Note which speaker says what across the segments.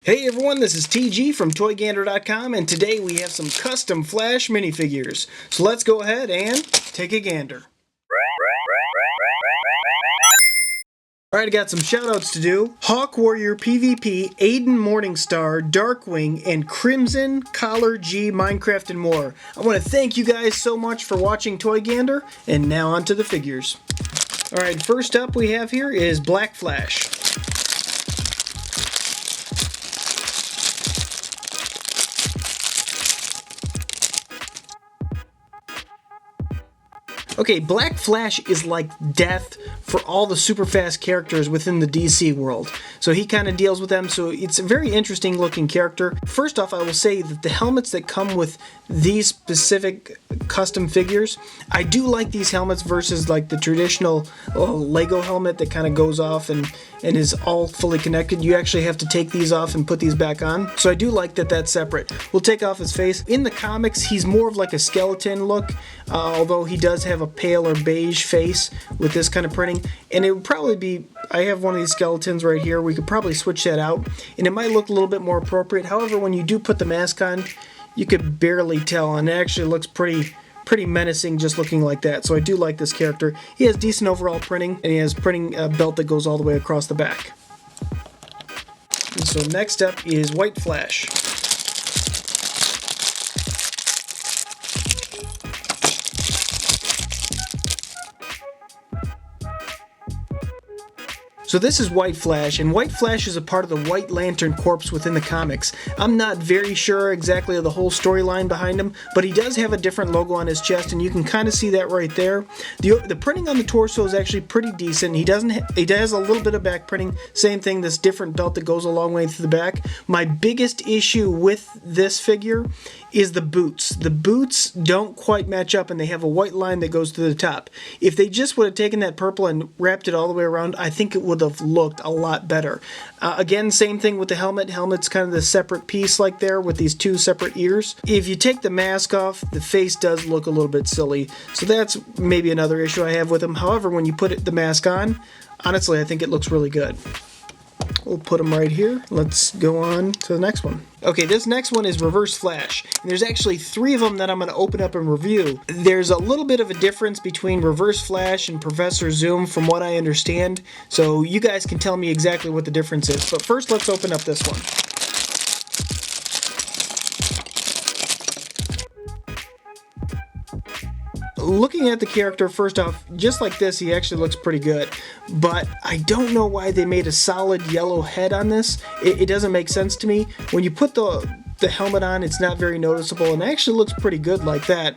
Speaker 1: Hey everyone, this is TG from ToyGander.com, and today we have some custom Flash minifigures. So let's go ahead and take a gander. Alright, I got some shoutouts to do. Hawk Warrior PvP, Aiden Morningstar, Darkwing, and Crimson, Collar G, Minecraft, and more. I want to thank you guys so much for watching Toy Gander, and now on to the figures. Alright, first up we have here is Black Flash. Okay, Black Flash is like death for all the super fast characters within the DC world. So he kind of deals with them, so it's a very interesting looking character. First off, I will say that the helmets that come with these specific custom figures, I do like these helmets versus like the traditional Lego helmet that kind of goes off and is all fully connected. You actually have to take these off and put these back on. So I do like that that's separate. We'll take off his face. In the comics, he's more of like a skeleton look, although he does have a pale or beige face with this kind of printing. And it would probably be, I have one of these skeletons right here, we could probably switch that out and it might look a little bit more appropriate. However, when you do put the mask on, you could barely tell, and it actually looks pretty menacing just looking like that. So I do like this character. He has decent overall printing, and he has printing belt that goes all the way across the back. And so next up is White Flash. So this is White Flash, and White Flash is a part of the White Lantern Corps within the comics. I'm not very sure exactly of the whole storyline behind him, but he does have a different logo on his chest, and you can kind of see that right there. The printing on the torso is actually pretty decent. He does a little bit of back printing, same thing, this different belt that goes a long way through the back. My biggest issue with this figure is the boots. The boots don't quite match up, and they have a white line that goes to the top. If they just would have taken that purple and wrapped it all the way around, I think it would have looked a lot better. Again, same thing with the helmet. Helmet's kind of the separate piece like there with these two separate ears. If you take the mask off, the face does look a little bit silly. So that's maybe another issue I have with him. However, when you put the mask on, honestly, I think it looks really good. We'll put them right here. Let's go on to the next one. Okay, this next one is Reverse Flash. And there's actually 3 of them that I'm going to open up and review. There's a little bit of a difference between Reverse Flash and Professor Zoom from what I understand. So you guys can tell me exactly what the difference is. But first, let's open up this one. Looking at the character, first off, just like this, he actually looks pretty good. But I don't know why they made a solid yellow head on this. It doesn't make sense to me. When you put the helmet on, it's not very noticeable, and it actually looks pretty good like that.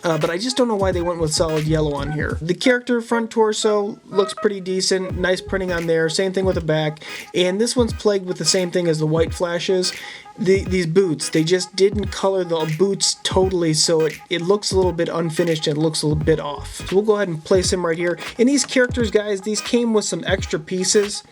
Speaker 1: But I just don't know why they went with solid yellow on here. The character front torso looks pretty decent, nice printing on there, same thing with the back, and this one's plagued with the same thing as the White Flash is. These boots, they just didn't color the boots totally, so it looks a little bit unfinished and it looks a little bit off. So we'll go ahead and place him right here. And these characters, guys, these came with some extra pieces,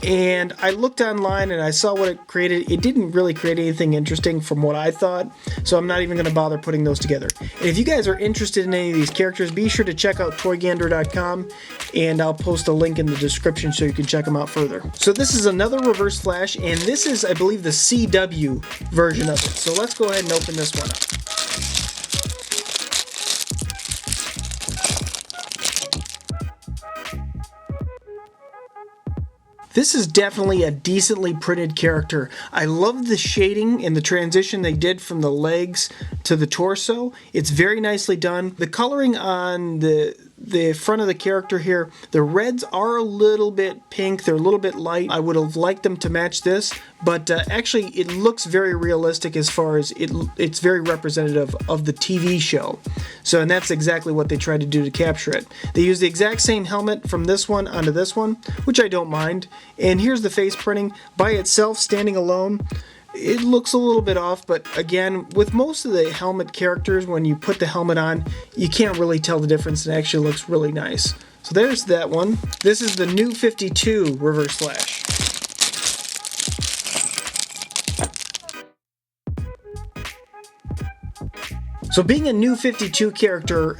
Speaker 1: and I looked online and I saw what it created. It didn't really create anything interesting from what I thought, so I'm not even going to bother putting those together. And if you guys are interested in any of these characters, be sure to check out ToyGander.com, and I'll post a link in the description so you can check them out further. So this is another Reverse Flash, and this is, I believe, the CW version of it. So let's go ahead and open this one up. This is definitely a decently printed character. I love the shading and the transition they did from the legs to the torso. It's very nicely done. The coloring on the front of the character here, the reds are a little bit pink, they're a little bit light. I would have liked them to match this, but actually it looks very realistic as far as it's very representative of the TV show. So, and that's exactly what they tried to do to capture it. They used the exact same helmet from this one onto this one, which I don't mind. And here's the face printing. By itself, standing alone, it looks a little bit off, but again, with most of the helmet characters, when you put the helmet on, you can't really tell the difference. It actually looks really nice. So there's that one. This is the new 52 Reverse Flash. So being a new 52 character,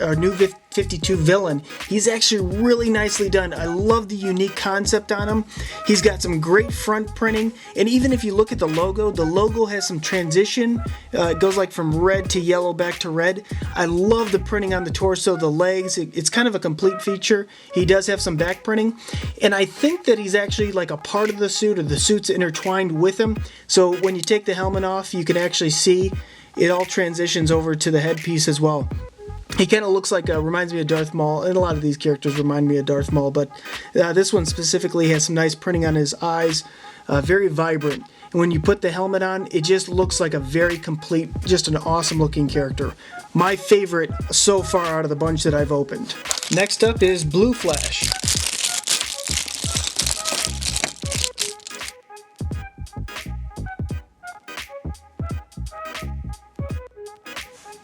Speaker 1: 52 villain. He's actually really nicely done. I love the unique concept on him. He's got some great front printing, and even if you look at the logo has some transition. It goes like from red to yellow back to red. I love the printing on the torso, the legs. It's kind of a complete feature. He does have some back printing, and I think that he's actually like a part of the suit, or the suit's intertwined with him. So when you take the helmet off, you can actually see it all transitions over to the headpiece as well. He kind of looks like, reminds me of Darth Maul, and a lot of these characters remind me of Darth Maul, but this one specifically has some nice printing on his eyes, very vibrant. And when you put the helmet on, it just looks like a very complete, just an awesome looking character. My favorite so far out of the bunch that I've opened. Next up is Blue Flash.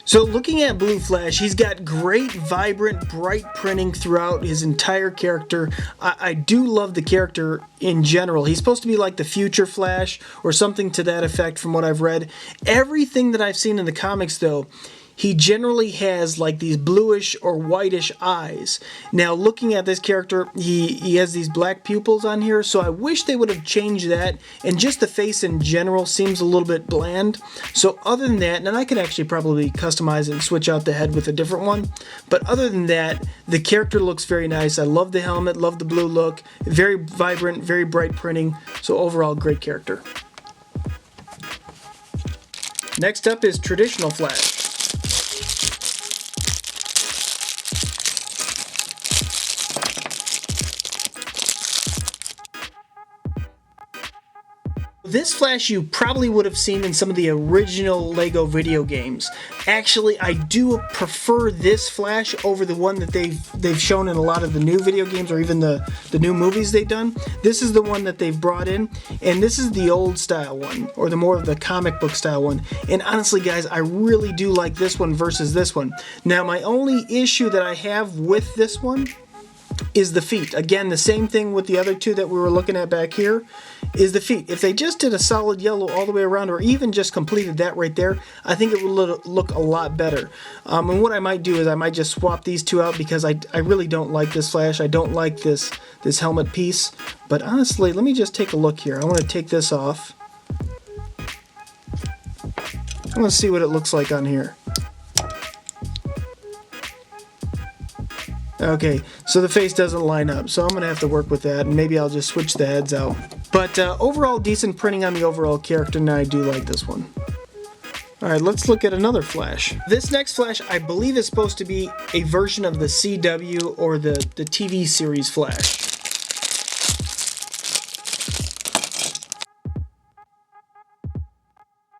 Speaker 1: So looking at Blue Flash, he's got great, vibrant, bright printing throughout his entire character. I do love the character in general. He's supposed to be like the future Flash or something to that effect from what I've read. Everything that I've seen in the comics though, he generally has like these bluish or whitish eyes. Now looking at this character, he has these black pupils on here, so I wish they would have changed that, and just the face in general seems a little bit bland. So other than that, and I could actually probably customize it and switch out the head with a different one, but other than that, the character looks very nice. I love the helmet, love the blue look, very vibrant, very bright printing, so overall great character. Next up is Traditional Flash. This Flash you probably would have seen in some of the original LEGO video games. Actually, I do prefer this Flash over the one that they've shown in a lot of the new video games, or even the new movies they've done. This is the one that they've brought in, and this is the old style one, or the more of the comic book style one. And honestly guys, I really do like this one versus this one. Now my only issue that I have with this one is the feet. Again, the same thing with the other two that we were looking at back here, is the feet. If they just did a solid yellow all the way around, or even just completed that right there, I think it would look a lot better. And what I might do is I might just swap these two out, because I really don't like this Flash. I don't like this helmet piece. But honestly, let me just take a look here. I want to take this off. I want to see what it looks like on here. Okay, so the face doesn't line up, so I'm going to have to work with that, and maybe I'll just switch the heads out. But overall, decent printing on the overall character, and I do like this one. Alright, let's look at another Flash. This next Flash, I believe, is supposed to be a version of the CW or the TV series Flash.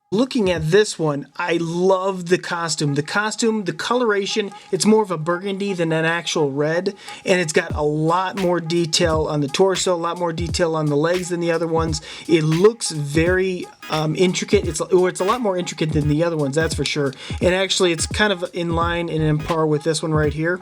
Speaker 1: Looking at this one, I love the costume. The coloration, it's more of a burgundy than an actual red, and it's got a lot more detail on the torso, a lot more detail on the legs than the other ones. It looks very intricate. It's a lot more intricate than the other ones, that's for sure. And actually, it's kind of in line and in par with this one right here,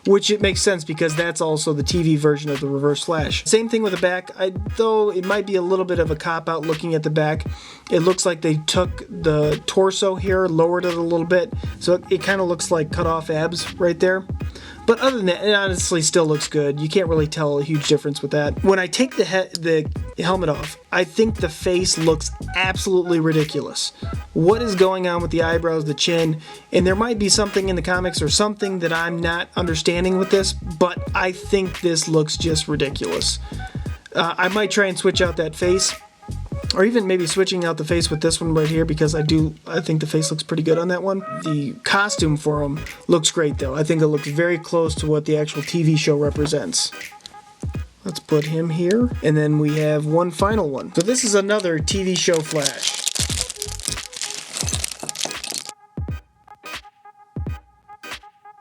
Speaker 1: which it makes sense because that's also the TV version of the Reverse Flash. Same thing with the back, though it might be a little bit of a cop-out looking at the back. It looks like they took the torso here, lowered it a little bit, so it kind of looks like cut off abs right there. But other than that, it honestly still looks good. You can't really tell a huge difference with that. When I take the helmet off, I think the face looks absolutely ridiculous. What is going on with the eyebrows, the chin? And there might be something in the comics or something that I'm not understanding with this, but I think this looks just ridiculous. I might try and switch out that face, or even maybe switching out the face with this one right here, because I think the face looks pretty good on that one. The costume for him looks great though. I think it looks very close to what the actual TV show represents. Let's put him here, and then we have one final one. So this is another TV show Flash.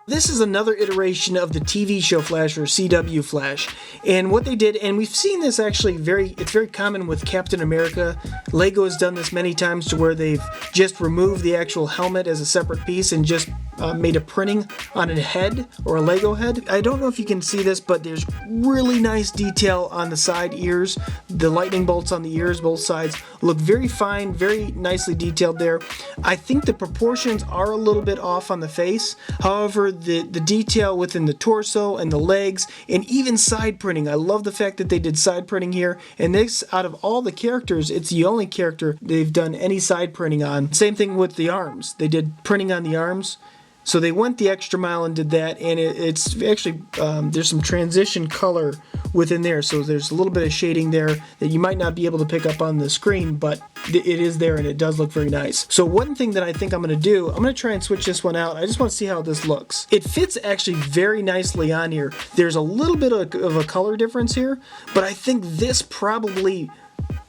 Speaker 1: This is another iteration of the TV show Flash, or CW Flash, and what they did, and we've seen this actually it's very common with Captain America. LEGO has done this many times to where they've just removed the actual helmet as a separate piece and just made a printing on a head or a Lego head. I don't know if you can see this, but there's really nice detail on the side ears. The lightning bolts on the ears, both sides, look very fine, very nicely detailed there. I think the proportions are a little bit off on the face. However, the detail within the torso and the legs and even side printing. I love the fact that they did side printing here. And this, out of all the characters, it's the only character they've done any side printing on. Same thing with the arms. They did printing on the arms. So they went the extra mile and did that, and it's actually, there's some transition color within there, so there's a little bit of shading there that you might not be able to pick up on the screen, but it is there and it does look very nice. So one thing that I think I'm going to do, I'm going to try and switch this one out. I just want to see how this looks. It fits actually very nicely on here. There's a little bit of a color difference here, but I think this probably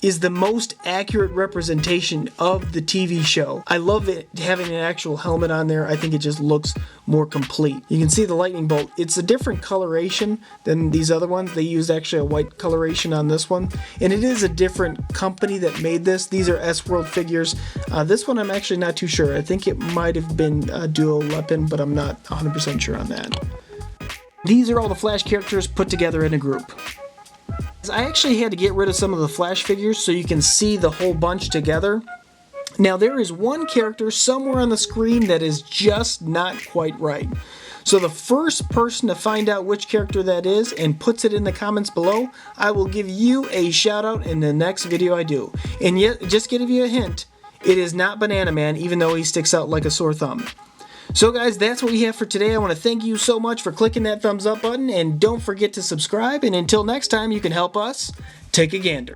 Speaker 1: is the most accurate representation of the TV show. I love it having an actual helmet on there. I think it just looks more complete. You can see the lightning bolt. It's a different coloration than these other ones. They used actually a white coloration on this one, and it is a different company that made this. These are S-World figures. This one I'm actually not too sure. I think it might have been Duo Lepin, but I'm not 100% sure on that. These are all the Flash characters put together in a group. I actually had to get rid of some of the Flash figures so you can see the whole bunch together. Now there is one character somewhere on the screen that is just not quite right. So the first person to find out which character that is and puts it in the comments below, I will give you a shout out in the next video I do. And yet, just to give you a hint, it is not Banana Man, even though he sticks out like a sore thumb. So guys, that's what we have for today. I want to thank you so much for clicking that thumbs up button, and don't forget to subscribe, and until next time, you can help us take a gander.